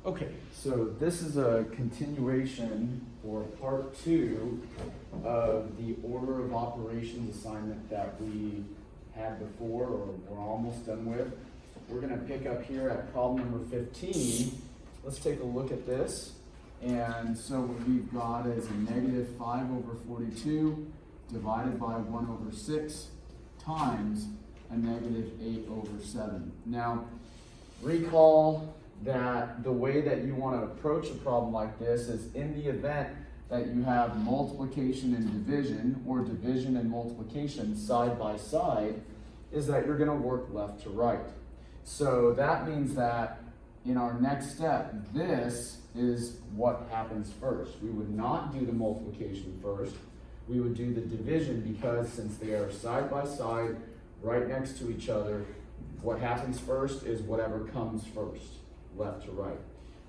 Okay, so this is a continuation or part 2 of the order of operations assignment that we had before or we're almost done with. We're going to pick up here at problem number 15. Let's take a look at this. And so what we've got is a negative 5 over 42 divided by 1 over 6 times a negative 8 over 7. Now, recall that the way that you want to approach a problem like this is in the event that you have multiplication and division, or division and multiplication side by side, is that you're going to work left to right. So that means that in our next step, this is what happens first. We would not do the multiplication first. We would do the division because since they are side by side, right next to each other, what happens first is whatever comes first, left to right.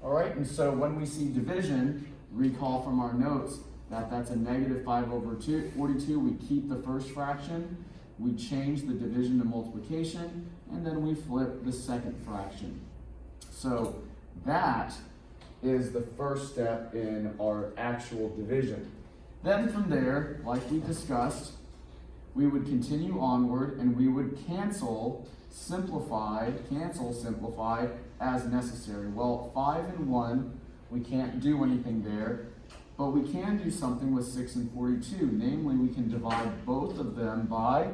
All right, and so when we see division, recall from our notes that that's a negative 5 over 42. We keep the first fraction, we change the division to multiplication, and then we flip the second fraction. So that is the first step in our actual division. Then from there, like we discussed, we would continue onward and we would cancel simplify as necessary. Well, 5 and 1, we can't do anything there, but we can do something with 6 and 42. Namely, we can divide both of them by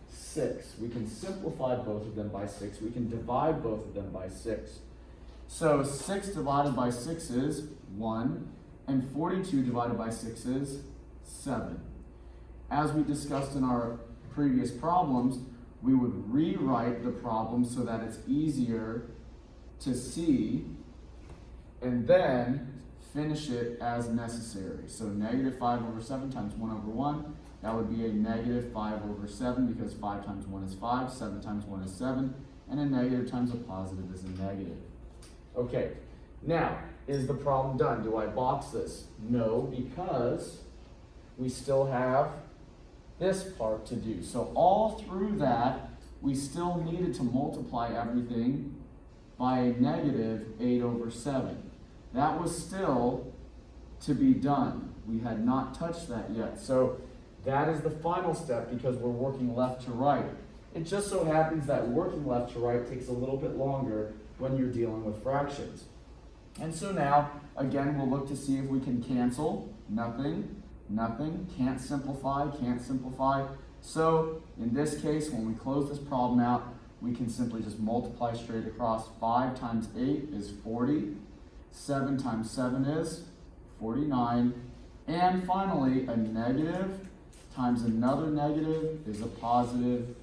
6. We can simplify both of them by 6. We can divide both of them by 6. So 6 divided by 6 is 1, and 42 divided by 6 is 7. As we discussed in our previous problems, we would rewrite the problem so that it's easier to see, and then finish it as necessary. So negative 5 over 7 times 1 over 1, that would be a negative 5 over 7 because 5 times 1 is 5, 7 times 1 is 7, and a negative times a positive is a negative. Okay, now, is the problem done? Do I box this? No, because we still have this part to do. So all through that, we still needed to multiply everything by a negative 8 over 7. That was still to be done. We had not touched that yet. So that is the final step because we're working left to right. It just so happens that working left to right takes a little bit longer when you're dealing with fractions. And so now, again, we'll look to see if we can cancel. Nothing, nothing, can't simplify, can't simplify. So in this case, when we close this problem out, we can simply just multiply straight across. 5 times 8 is 40. 7 times 7 is 49. And finally, a negative times another negative is a positive,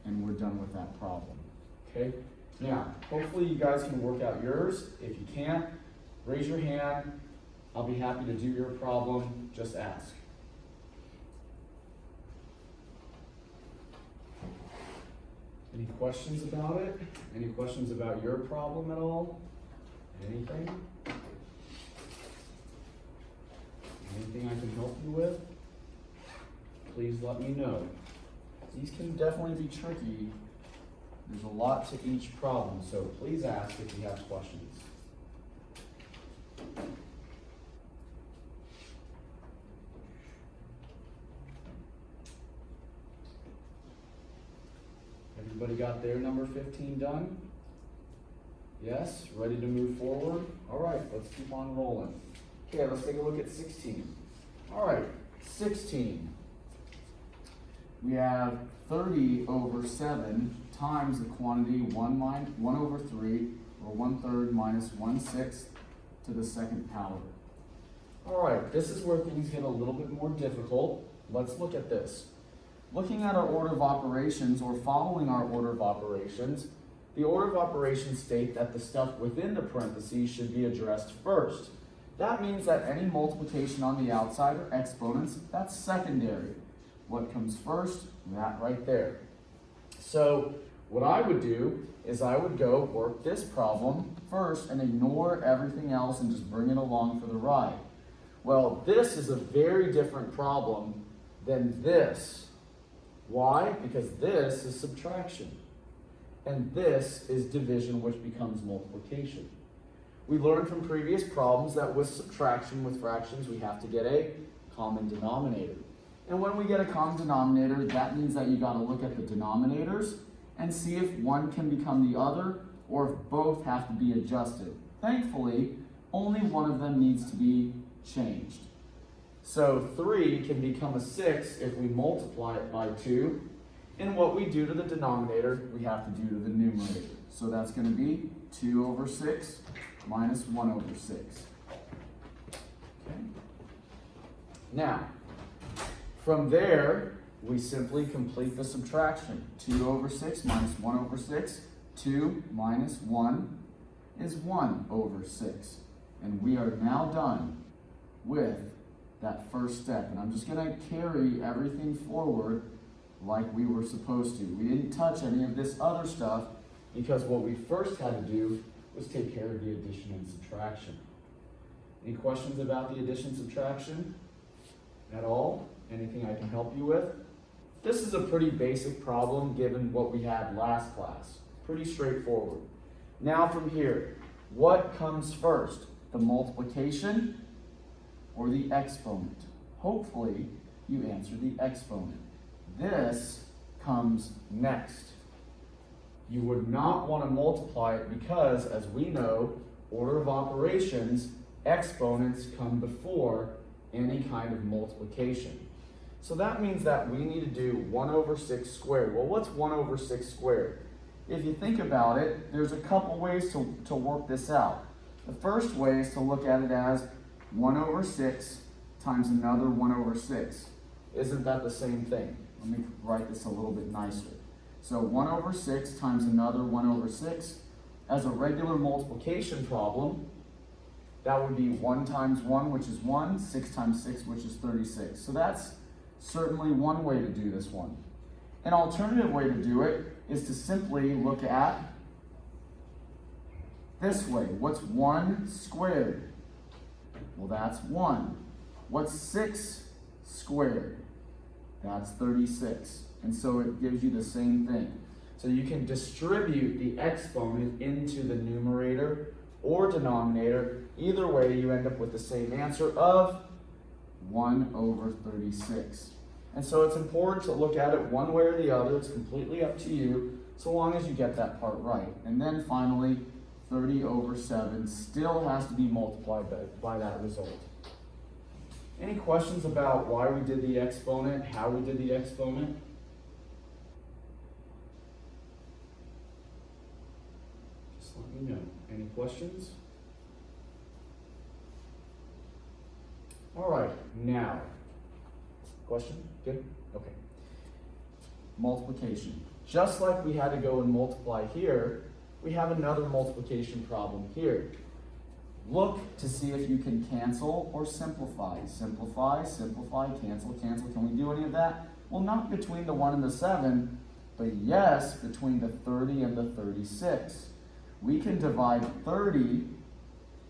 and we're done with that problem. Okay? Now, hopefully you guys can work out yours. If you can't, raise your hand. I'll be happy to do your problem. Just ask. Any questions about it? Any questions about your problem at all? Anything? Anything I can help you with? Please let me know. These can definitely be tricky. There's a lot to each problem, so please ask if you have questions. Everybody got their number 15 done? Yes? Ready to move forward? All right, let's keep on rolling. Okay, let's take a look at 16. All right, 16. We have 30 over 7 times the quantity 1 over 3, or 1/3 minus 1/6 to the second power. All right, this is where things get a little bit more difficult. Let's look at this. Looking at our order of operations, or following our order of operations, the order of operations state that the stuff within the parentheses should be addressed first. That means that any multiplication on the outside, or exponents, that's secondary. What comes first? That right there. So what I would do is I would go work this problem first and ignore everything else and just bring it along for the ride. Well, this is a very different problem than this. Why? Because this is subtraction. And this is division, which becomes multiplication. We learned from previous problems that with subtraction with fractions, we have to get a common denominator. And when we get a common denominator, that means that you got to look at the denominators and see if one can become the other or if both have to be adjusted. Thankfully, only one of them needs to be changed. So 3 can become a 6 if we multiply it by 2. And what we do to the denominator, we have to do to the numerator. So that's going to be 2 over 6 minus 1 over 6. Okay. Now, from there, we simply complete the subtraction. 2 over 6 minus 1 over 6. 2 minus 1 is 1 over 6. And we are now done with that first step. And I'm just going to carry everything forward like we were supposed to. We didn't touch any of this other stuff because what we first had to do was take care of the addition and subtraction. Any questions about the addition subtraction at all? Anything I can help you with? This is a pretty basic problem given what we had last class. Pretty straightforward. Now from here, what comes first? The multiplication or the exponent? Hopefully you answer the exponent. This comes next. You would not want to multiply it because, as we know, order of operations, exponents come before any kind of multiplication. So that means that we need to do 1 over 6 squared. Well, what's 1 over 6 squared? If you think about it, there's a couple ways to work this out. The first way is to look at it as 1 over 6 times another 1 over 6. Isn't that the same thing? Let me write this a little bit nicer. So 1 over 6 times another 1 over 6. As a regular multiplication problem, that would be 1 times 1, which is 1, 6 times 6, which is 36. So that's certainly one way to do this one. An alternative way to do it is to simply look at this way. What's 1 squared? Well, that's 1. What's 6 squared? That's 36. And so it gives you the same thing. So you can distribute the exponent into the numerator or denominator. Either way, you end up with the same answer of 1 over 36. And so it's important to look at it one way or the other. It's completely up to you, so long as you get that part right. And then finally, 30 over 7 still has to be multiplied by that result. Any questions about why we did the exponent, how we did the exponent? Just let me know. Any questions? All right, now, question? Good? Okay. Multiplication. Just like we had to go and multiply here, we have another multiplication problem here. Look to see if you can cancel or simplify. Simplify, simplify, cancel, cancel. Can we do any of that? Well, not between the 1 and the 7, but yes, between the 30 and the 36. We can divide 30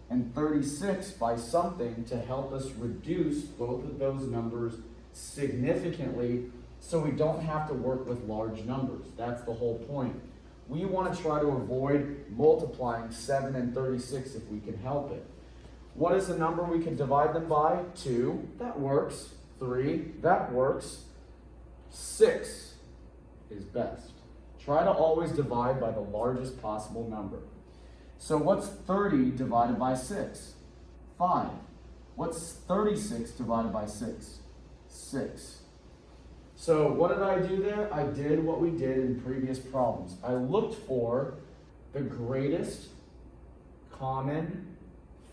and 36 by something to help us reduce both of those numbers significantly so we don't have to work with large numbers. That's the whole point. We want to try to avoid multiplying 7 and 36 if we can help it. What is the number we can divide them by? 2, that works. 3, that works. 6 is best. Try to always divide by the largest possible number. So what's 30 divided by 6? 5. What's 36 divided by 6? 6. So what did I do there? I did what we did in previous problems. I looked for the greatest common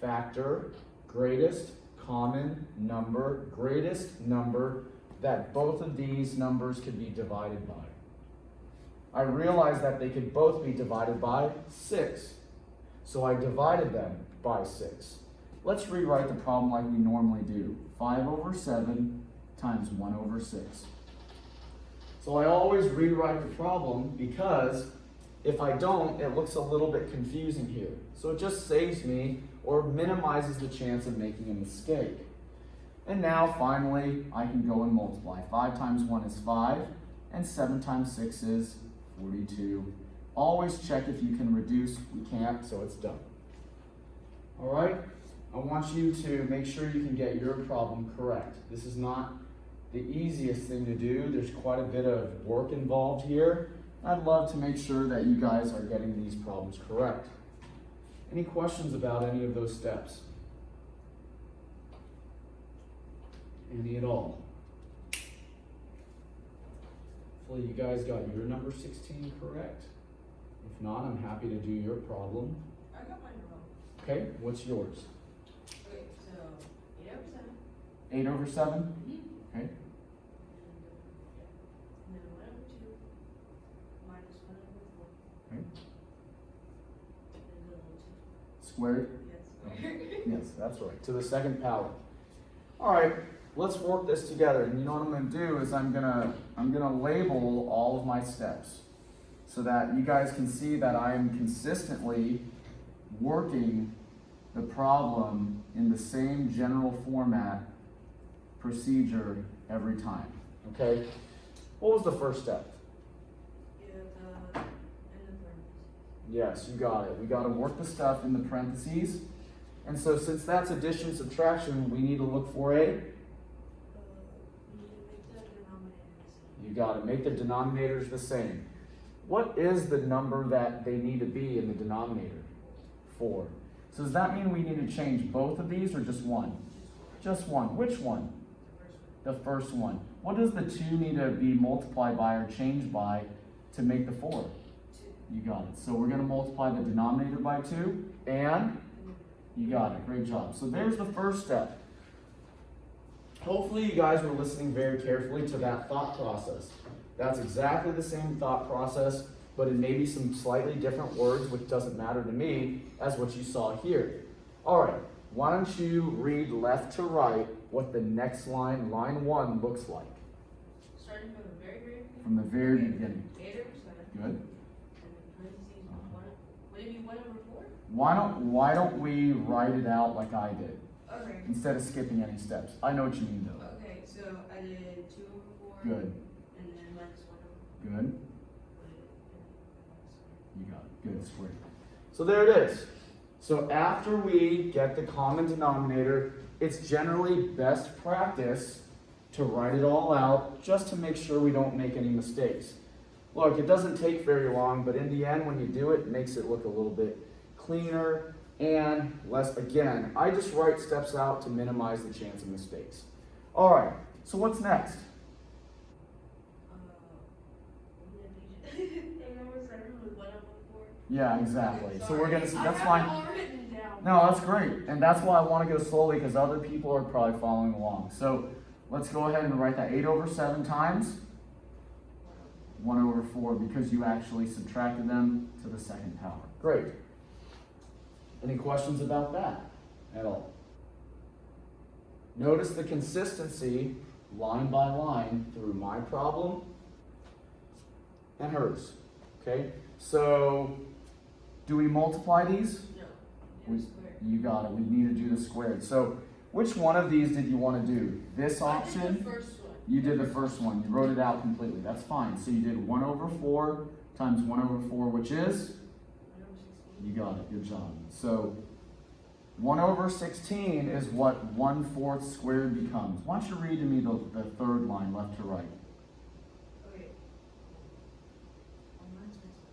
factor, greatest common number, greatest number that both of these numbers could be divided by. I realized that they could both be divided by 6. So I divided them by 6. Let's rewrite the problem like we normally do. 5 over 7 times 1 over 6. So I always rewrite the problem because if I don't, it looks a little bit confusing here. So it just saves me or minimizes the chance of making a mistake. And now finally, I can go and multiply. 5 times 1 is 5, and 7 times 6 is 42. Always check if you can reduce. We can't, so it's done. All right? I want you to make sure you can get your problem correct. This is not the easiest thing to do. There's quite a bit of work involved here. I'd love to make sure that you guys are getting these problems correct. Any questions about any of those steps? Any at all? Hopefully you guys got your number 16 correct. If not, I'm happy to do your problem. I got mine wrong. Okay, what's yours? Okay, so 8 over 7. 8 over 7? Mm-hmm. Okay. And then 1 over 2 minus 1 over 4. Okay. And then the little 2. Squared? Yes. Yes, that's right. To the second power. All right, let's work this together. And you know what I'm going to do is I'm gonna label all of my steps so that you guys can see that I am consistently working the problem in the same general format procedure every time. Okay? What was the first step? Yeah, the in the parentheses. Yes, you got it. We got to work the stuff in the parentheses. And so since that's addition, subtraction, we need to look for a? You need to make the denominator the same. You got to make the denominators the same. What is the number that they need to be in the denominator? 4. So does that mean we need to change both of these or just one? Just one. Which one? The first one. The first one. What does the 2 need to be multiplied by or changed by to make the 4? 2. You got it. So we're going to multiply the denominator by 2 and you got it. Great job. So there's the first step. Hopefully you guys were listening very carefully to that thought process. That's exactly the same thought process, but in maybe some slightly different words, which doesn't matter to me, as what you saw here. All right, why don't you read left to right what the next line, line 1, looks like. Starting from the very beginning. From the very beginning. 8 over 7. Good. And then parentheses 1. Would it be 1 over 4? Why don't we write it out like I did, Okay. instead of skipping any steps? I know what you mean though. Okay, so I did 2 over 4. Good. And then minus 1 over 4. Good. You got it. Good. Squared. So there it is. So after we get the common denominator, it's generally best practice to write it all out just to make sure we don't make any mistakes. Look, it doesn't take very long, but in the end, when you do it, it makes it look a little bit cleaner and less, again, I just write steps out to minimize the chance of mistakes. All right, so what's next? Yeah, exactly. So we're gonna, that's fine. No, that's great. And that's why I want to go slowly because other people are probably following along. So let's go ahead and write that 8 over 7 times 1 over 4 because you actually subtracted them to the second power. Great. Any questions about that at all? Notice the consistency line by line through my problem and hers. Okay? So do we multiply these? No. You got it. We need to do the squared. So which one of these did you want to do? This option? I did the first one. You did the first one. You wrote it out completely. That's fine. So you did 1 over 4 times 1 over 4, which is? 1 over 16. You got it. Good job. So 1 over 16 is what 1/4 squared becomes. Why don't you read to me the third line left to right? Okay.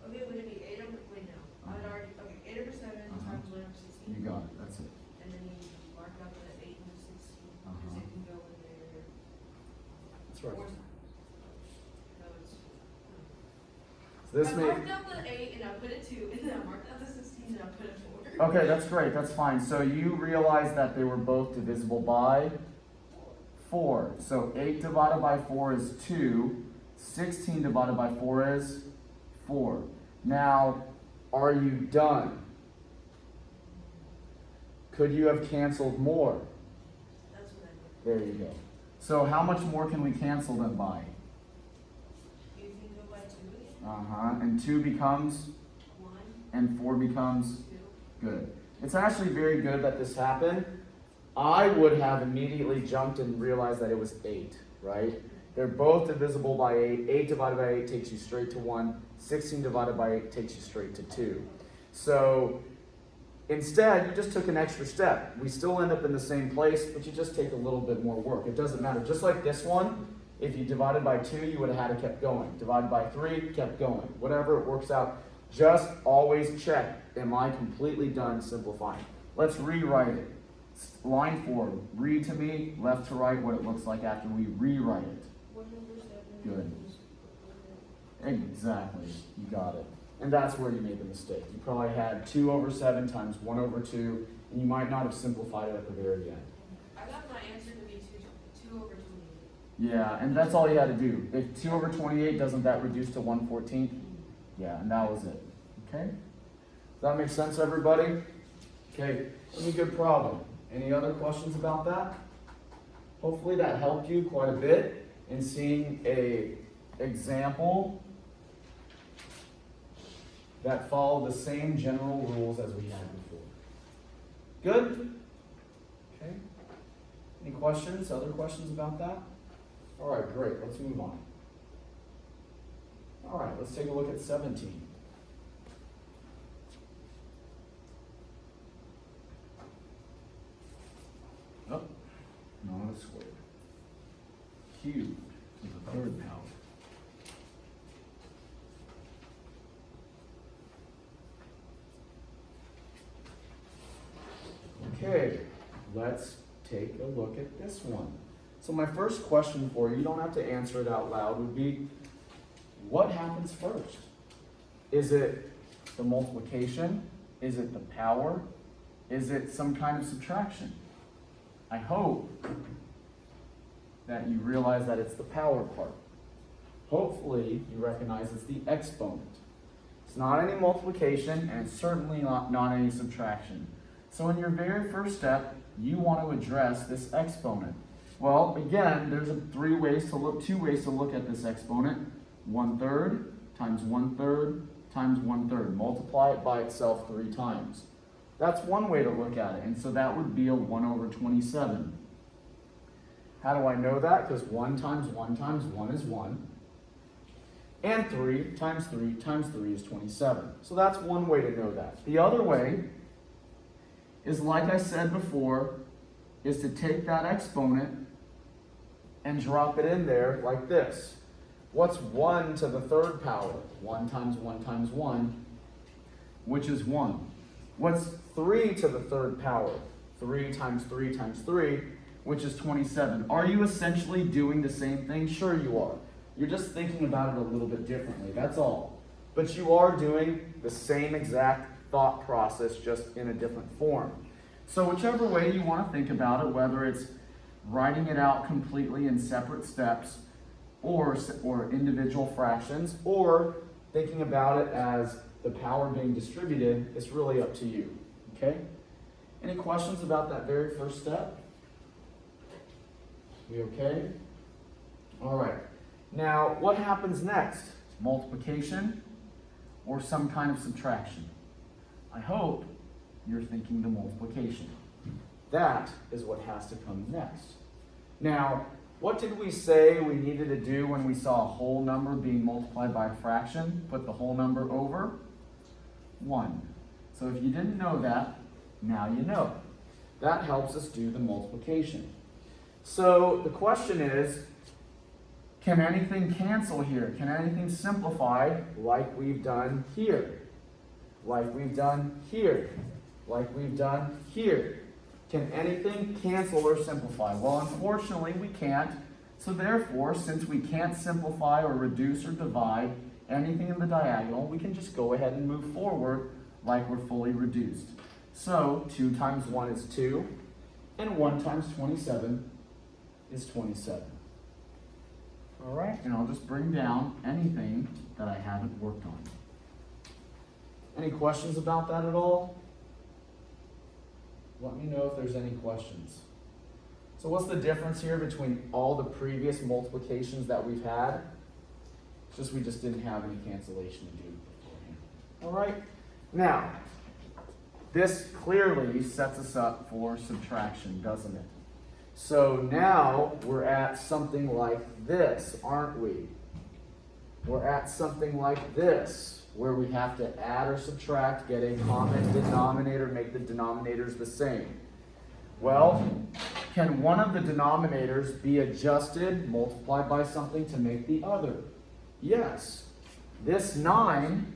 Okay, would it be 8 over, wait no. I would already, okay, 8 over 7 times 1 over 16. You got it. That's it. And then you mark out the 8 and the 16, because it can go in there That's 4 right. times. So it's, So this I may. marked out the 8 and I put it 2, and then I marked out the 16 and I put it 4. Okay, that's great. That's fine. So you realize that they were both divisible by 4. So 8 divided by 4 is 2. 16 divided by 4 is 4. Now, are you done? Could you have canceled more? That's what I did. There you go. So how much more can we cancel them by? You can go by 2 again. And 2 becomes, 1, and 4 becomes 2. good. It's actually very good that this happened. I would have immediately jumped and realized that it was 8, right? They're both divisible by 8. 8 divided by 8 takes you straight to 1. 16 divided by 8 takes you straight to 2. So Instead, you just took an extra step. We still end up in the same place, but you just take a little bit more work. It doesn't matter. Just like this one, if you divided by 2, you would have had to kept going. Divided by 3, kept going. Whatever it works out, just always check. Am I completely done simplifying? Let's rewrite it. Line 4, read to me, left to right, what it looks like after we rewrite it. 1 over 7. Good. Exactly. You got it. And that's where you made the mistake. You probably had 2 over 7 times 1 over 2, and you might not have simplified it at the very end. I got my answer to be 2 over 28. Yeah, and that's all you had to do. If 2 over 28, doesn't that reduce to 1/14? Yeah, and that was it. Okay? Does that make sense, everybody? Okay, any good problem? Any other questions about that? Hopefully that helped you quite a bit in seeing a example that followed the same general rules as we had before. Good? Okay. Any questions? Other questions about that? All right, great. Let's move on. All right, let's take a look at 17. Oh, not a square. Cubed to the 3rd power. Okay, let's take a look at this one. So my first question for you, you don't have to answer it out loud, would be, what happens first? Is it the multiplication? Is it the power? Is it some kind of subtraction? I hope that you realize that it's the power part. Hopefully you recognize it's the exponent. It's not any multiplication, and it's certainly not any subtraction. So in your very first step, you want to address this exponent. Well, again, there's two ways to look at this exponent. 1/3 times 1/3 times 1/3. Multiply it by itself 3 times. That's one way to look at it, and so that would be a 1 over 27. How do I know that? Because 1 times 1 times 1 is 1. And 3 times 3 times 3 is 27. So that's one way to know that. The other way is, like I said before, is to take that exponent and drop it in there like this. What's 1 to the 3rd power? 1 times 1 times 1, which is 1. What's 3 to the 3rd power? 3 times 3 times 3, which is 27. Are you essentially doing the same thing? Sure you are. You're just thinking about it a little bit differently, that's all. But you are doing the same exact thought process, just in a different form. So whichever way you want to think about it, whether it's writing it out completely in separate steps, or individual fractions, or thinking about it as the power being distributed, it's really up to you, okay? Any questions about that very first step? We okay? All right. Now, what happens next? Multiplication or some kind of subtraction? I hope you're thinking the multiplication. That is what has to come next. Now, what did we say we needed to do when we saw a whole number being multiplied by a fraction? Put the whole number over 1. So if you didn't know that, now you know. That helps us do the multiplication. So the question is, can anything cancel here? Can anything simplify like we've done here? Like we've done here? Like we've done here? Can anything cancel or simplify? Well, unfortunately, we can't. So therefore, since we can't simplify or reduce or divide anything in the diagonal, we can just go ahead and move forward like we're fully reduced. So 2 times 1 is 2, and 1 times 27 is 27. All right, and I'll just bring down anything that I haven't worked on. Any questions about that at all? Let me know if there's any questions. So what's the difference here between all the previous multiplications that we've had? It's just we just didn't have any cancellation to do beforehand. All right, now, this clearly sets us up for subtraction, doesn't it? So now we're at something like this, aren't we? We're at something like this. where we have to add or subtract, get a common denominator, make the denominators the same. Well, can one of the denominators be adjusted, multiplied by something to make the other? Yes. This 9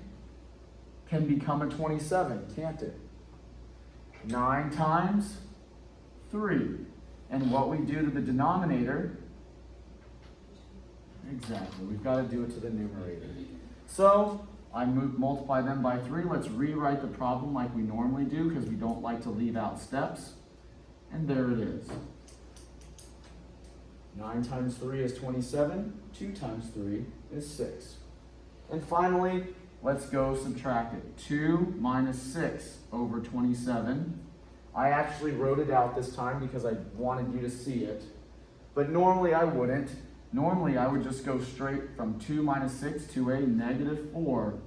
can become a 27, can't it? 9 times 3. And what we do to the denominator, exactly, we've got to do it to the numerator. So, I multiply them by 3. Let's rewrite the problem like we normally do because we don't like to leave out steps. And there it is. 9 times 3 is 27. 2 times 3 is 6. And finally, let's go subtract it. 2 minus 6 over 27. I actually wrote it out this time because I wanted you to see it. But normally I wouldn't. Normally I would just go straight from 2 minus 6 to a negative 4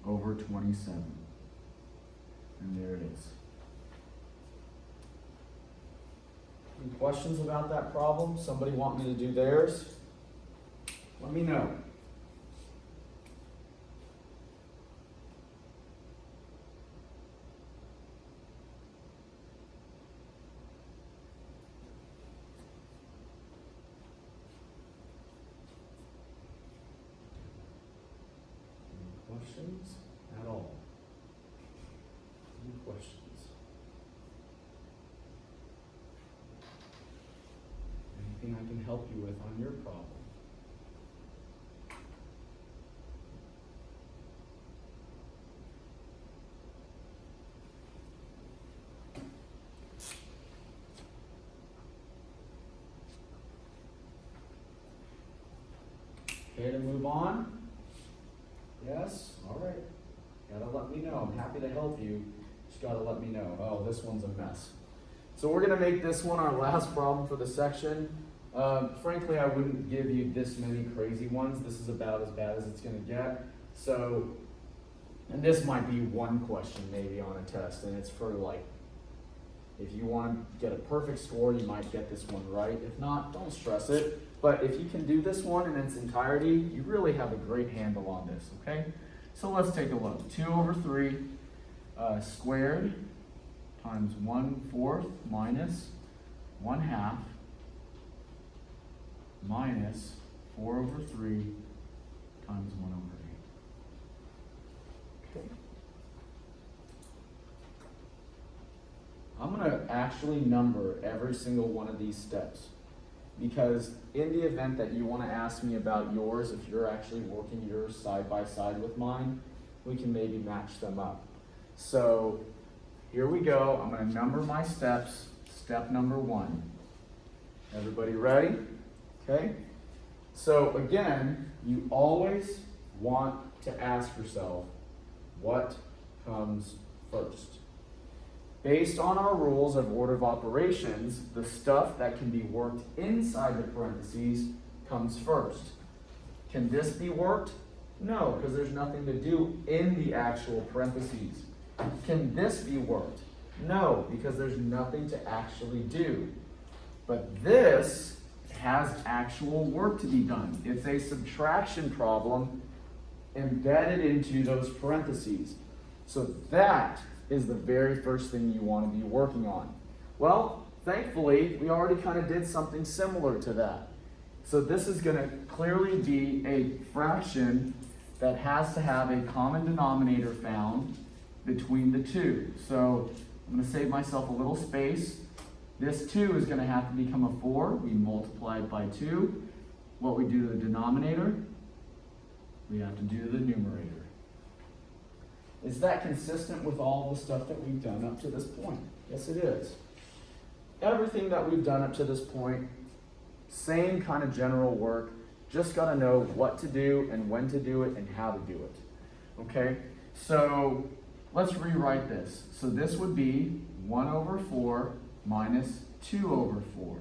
over 27. And there it is. Any questions about that problem? Somebody want me to do theirs? Let me know. Any questions at all? Any questions? Anything I can help you with on your problem? Okay to move on? Yes? All right. Gotta let me know. I'm happy to help you. Just gotta let me know. Oh, this one's a mess. So we're gonna make this one our last problem for the section. Frankly, I wouldn't give you this many crazy ones. This is about as bad as it's gonna get. So, and this might be one question maybe on a test, and it's for like, if you want to get a perfect score, you might get this one right. If not, don't stress it. But if you can do this one in its entirety, you really have a great handle on this, okay? So let's take a look. 2 over 3 squared times 1/4 minus 1/2 minus 4 over 3 times 1 over 8. Okay. I'm going to actually number every single one of these steps, because in the event that you want to ask me about yours, if you're actually working yours side by side with mine, we can maybe match them up. So here we go. I'm going to number my steps. Step number 1. Everybody ready? Okay. So again, you always want to ask yourself, what comes first? Based on our rules of order of operations, the stuff that can be worked inside the parentheses comes first. Can this be worked? No, because there's nothing to do in the actual parentheses. Can this be worked? No, because there's nothing to actually do. But this has actual work to be done. It's a subtraction problem embedded into those parentheses. So that is the very first thing you want to be working on. Well, thankfully, we already kind of did something similar to that. So this is going to clearly be a fraction that has to have a common denominator found between the two. So I'm going to save myself a little space. This 2 is going to have to become a 4. We multiply it by 2. What we do to the denominator, we have to do to the numerator. Is that consistent with all the stuff that we've done up to this point? Yes, it is. Everything that we've done up to this point, same kind of general work, just got to know what to do and when to do it and how to do it. Okay, so let's rewrite this. So this would be 1 over 4 minus 2 over 4.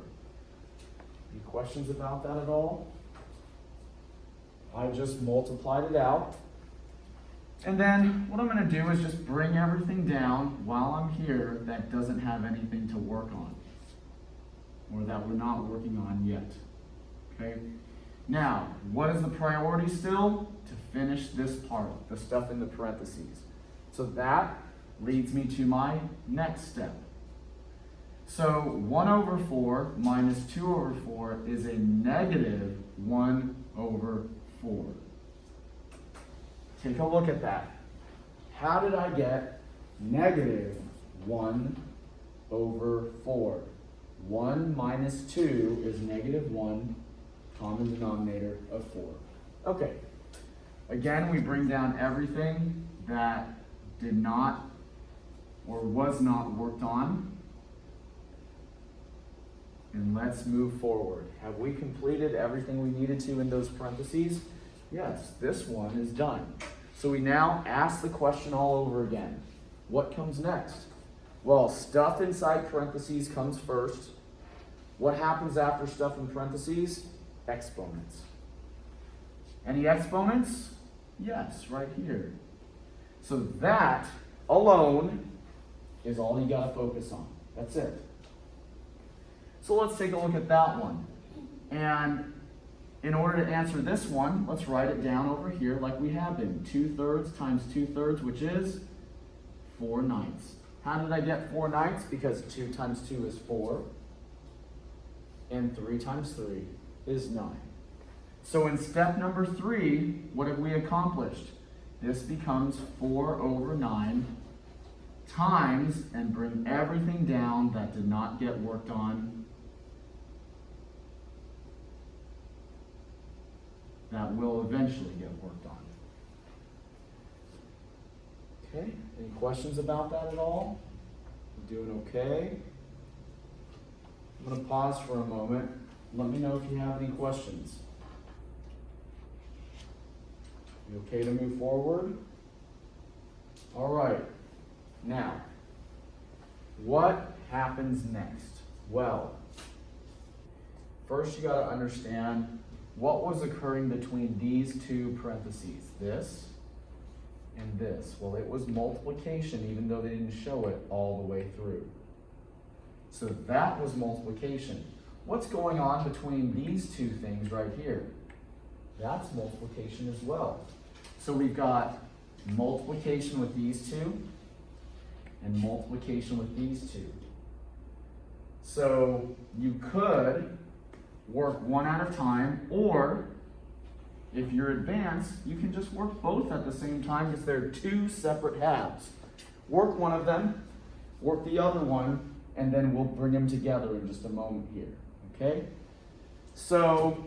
Any questions about that at all? I just multiplied it out. And then what I'm going to do is just bring everything down while I'm here that doesn't have anything to work on, or that we're not working on yet. Okay? Now, what is the priority still? To finish this part, the stuff in the parentheses. So that leads me to my next step. So 1 over 4 minus 2 over 4 is a negative 1 over 4. Take a look at that. How did I get negative 1 over 4? 1 minus 2 is negative 1, common denominator of 4. Okay. Again, we bring down everything that did not or was not worked on. And let's move forward. Have we completed everything we needed to in those parentheses? Yes, this one is done. So we now ask the question all over again. What comes next? Well, stuff inside parentheses comes first. What happens after stuff in parentheses? Exponents. Any exponents? Yes, right here. So that alone is all you got to focus on. That's it. So let's take a look at that one. And in order to answer this one, let's write it down over here like we have been. 2/3 times 2/3, which is 4/9. How did I get 4/9? Because 2 times 2 is 4. And 3 times 3 is 9. So in step number 3, what have we accomplished? This becomes 4 over 9 times, and bring everything down that did not get worked on, that will eventually get worked on. Okay, any questions about that at all? You doing okay? I'm going to pause for a moment. Let me know if you have any questions. You okay to move forward? All right. Now, what happens next? Well, first you got to understand what was occurring between these two parentheses, this and this. Well, it was multiplication, even though they didn't show it all the way through. So that was multiplication. What's going on between these two things right here? That's multiplication as well. So we've got multiplication with these two and multiplication with these two. So you could work one at a time, or if you're advanced, you can just work both at the same time because they're two separate halves. Work one of them, work the other one, and then we'll bring them together in just a moment here, okay? So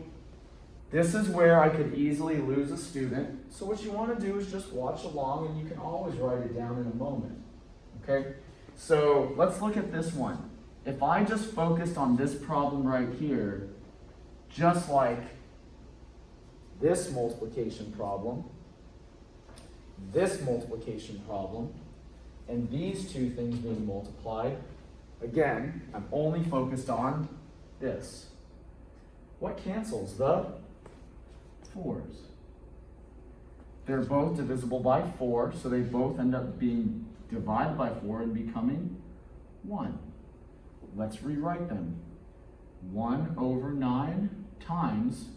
this is where I could easily lose a student. So what you want to do is just watch along, and you can always write it down in a moment, okay? So let's look at this one. If I just focused on this problem right here, just like this multiplication problem, this multiplication problem, and these two things being multiplied, again, I'm only focused on this. What cancels? The 4s. They're both divisible by 4, so they both end up being divided by 4 and becoming 1. Let's rewrite them. 1 over 9 times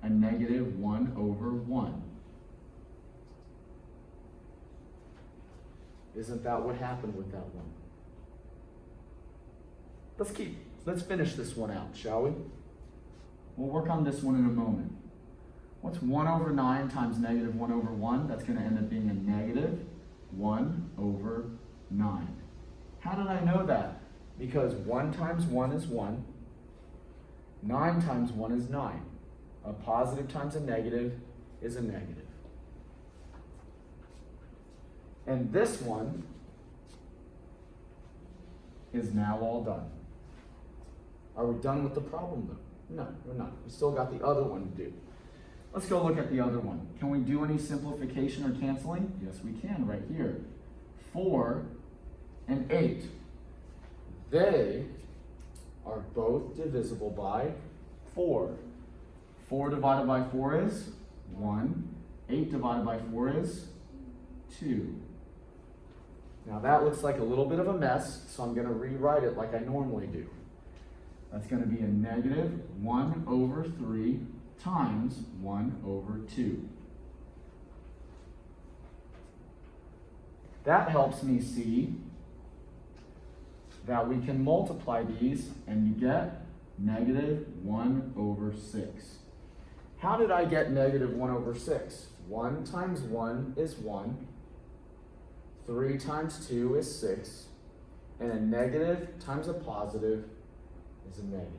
a negative 1 over 1. Isn't that what happened with that one? Let's finish this one out, shall we? We'll work on this one in a moment. What's 1 over 9 times negative 1 over 1? That's going to end up being a negative 1 over 9. How did I know that? Because 1 times 1 is 1. 9 times 1 is 9. A positive times a negative is a negative. And this one is now all done. Are we done with the problem though? No, we're not. We still got the other one to do. Let's go look at the other one. Can we do any simplification or canceling? Yes, we can right here. 4 and 8. They are both divisible by 4. 4 divided by 4 is 1. 8 divided by 4 is 2. Now that looks like a little bit of a mess, so I'm going to rewrite it like I normally do. That's going to be a negative 1 over 3 times 1 over 2. That helps me see that we can multiply these and you get negative 1 over 6. How did I get negative 1 over 6? 1 times 1 is 1. 3 times 2 is 6. And a negative times a positive is a negative.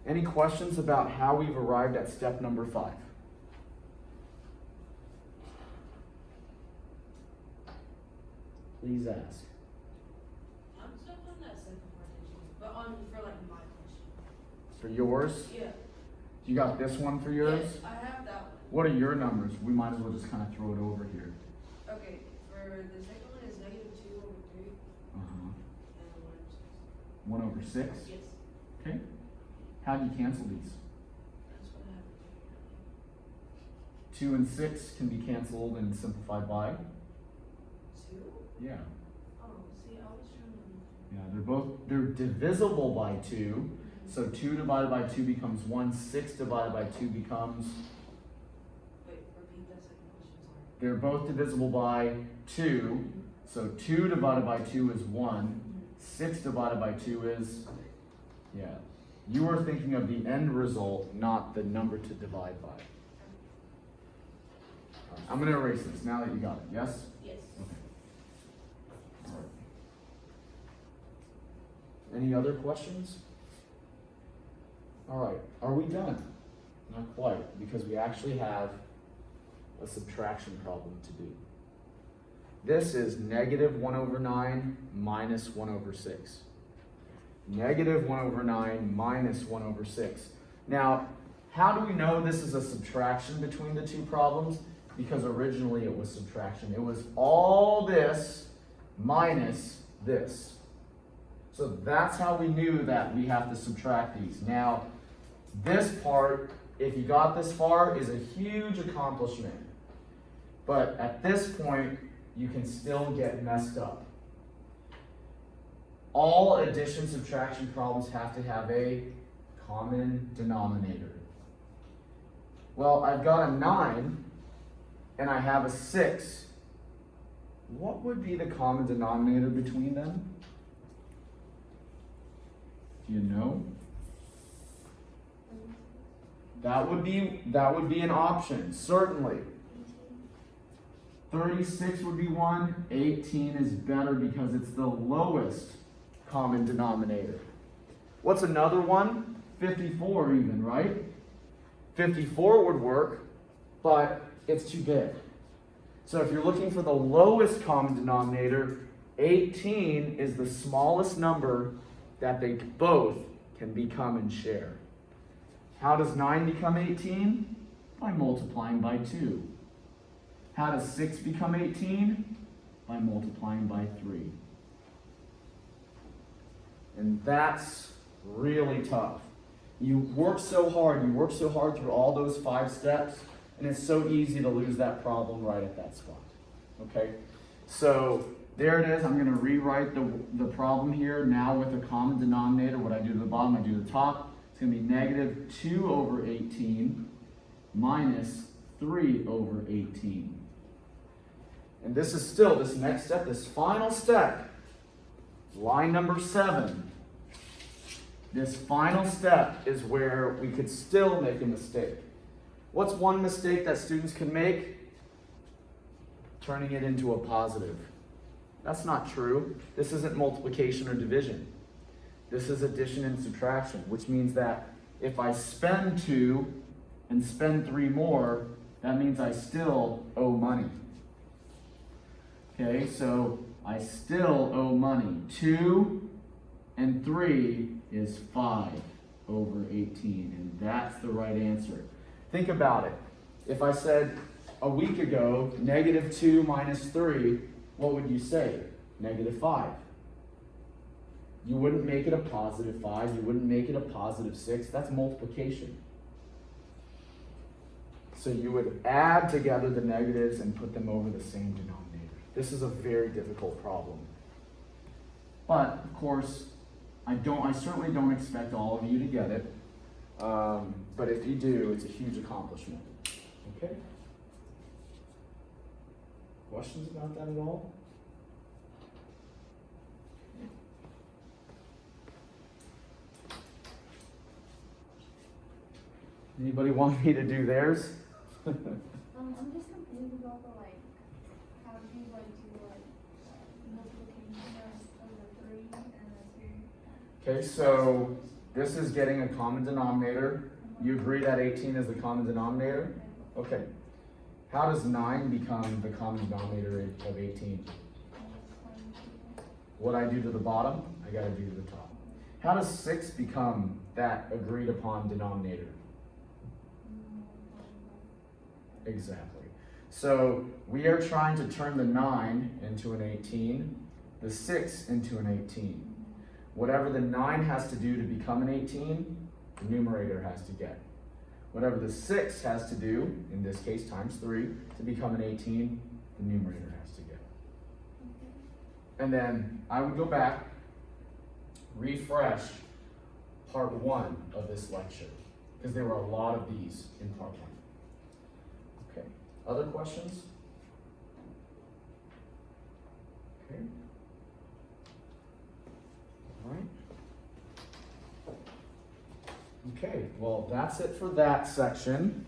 Any questions about how we've arrived at step number 5? Please ask. I'm stuck on that second partition, but for like my question. For yours? Yeah. You got this one for yours? Yes, I have that one. What are your numbers? We might as well just kind of throw it over here. Okay, for the second one is negative 2 over 3. Uh-huh. And 1 over 6. 1 over 6? Yes. Okay. How do you cancel these? That's what I have. 2 and 6 can be canceled and simplified by? 2? Yeah. Oh, see, I was trying to. Yeah, they're divisible by 2. So 2 divided by 2 becomes 1. 6 divided by 2 becomes? Wait, repeat that second question, sorry. They're both divisible by 2. So 2 divided by 2 is 1. 6 divided by 2 is? Yeah. You were thinking of the end result, not the number to divide by. All right, I'm going to erase this now that you got it. Yes? Yes. Okay. All right. Any other questions? All right. Are we done? Not quite, because we actually have a subtraction problem to do. This is negative 1 over 9 minus 1 over 6. Negative 1 over 9 minus 1 over 6. Now, how do we know this is a subtraction between the two problems? Because originally it was subtraction. It was all this minus this. So that's how we knew that we have to subtract these. Now, this part, if you got this far, is a huge accomplishment. But at this point, you can still get messed up. All addition subtraction problems have to have a common denominator. Well, I've got a 9 and I have a 6. What would be the common denominator between them? Do you know? That would be an option, certainly. 36 would be 1. 18 is better because it's the lowest common denominator. What's another one? 54 even, right? 54 would work, but it's too big. So if you're looking for the lowest common denominator, 18 is the smallest number that they both can become and share. How does 9 become 18? By multiplying by 2. How does 6 become 18? By multiplying by 3. And that's really tough. You work so hard through all those 5 steps, and it's so easy to lose that problem right at that spot. Okay? So there it is. I'm going to rewrite the problem here now with a common denominator. What I do to the bottom, I do to the top. It's going to be negative 2 over 18 minus 3 over 18. And this is still, this next step, this final step, line number 7. This final step is where we could still make a mistake. What's one mistake that students can make? Turning it into a positive. That's not true. This isn't multiplication or division. This is addition and subtraction, which means that if I spend 2 and spend 3 more, that means I still owe money. Okay, so I still owe money. 2 and 3 is 5 over 18, and that's the right answer. Think about it. If I said a week ago, negative 2 minus 3, what would you say? Negative 5. You wouldn't make it a positive 5. You wouldn't make it a positive 6. That's multiplication. So you would add together the negatives and put them over the same denominator. This is a very difficult problem. But, of course, I certainly don't expect all of you to get it. But if you do, it's a huge accomplishment. Okay? Questions about that at all? Anybody want me to do theirs? I'm just confused about the how do you do multiplication over 3 and 2? Okay, so this is getting a common denominator. You agree that 18 is the common denominator? Okay. How does 9 become the common denominator of 18? What I do to the bottom, I gotta do to the top. How does 6 become that agreed upon denominator? Exactly. So we are trying to turn the 9 into an 18, the 6 into an 18. Whatever the 9 has to do to become an 18, the numerator has to get. Whatever the 6 has to do, in this case times 3, to become an 18, the numerator has to get. And then I would go back, refresh part 1 of this lecture, because there were a lot of these in part 1. Okay, other questions? Okay. All right. Okay, well, that's it for that section.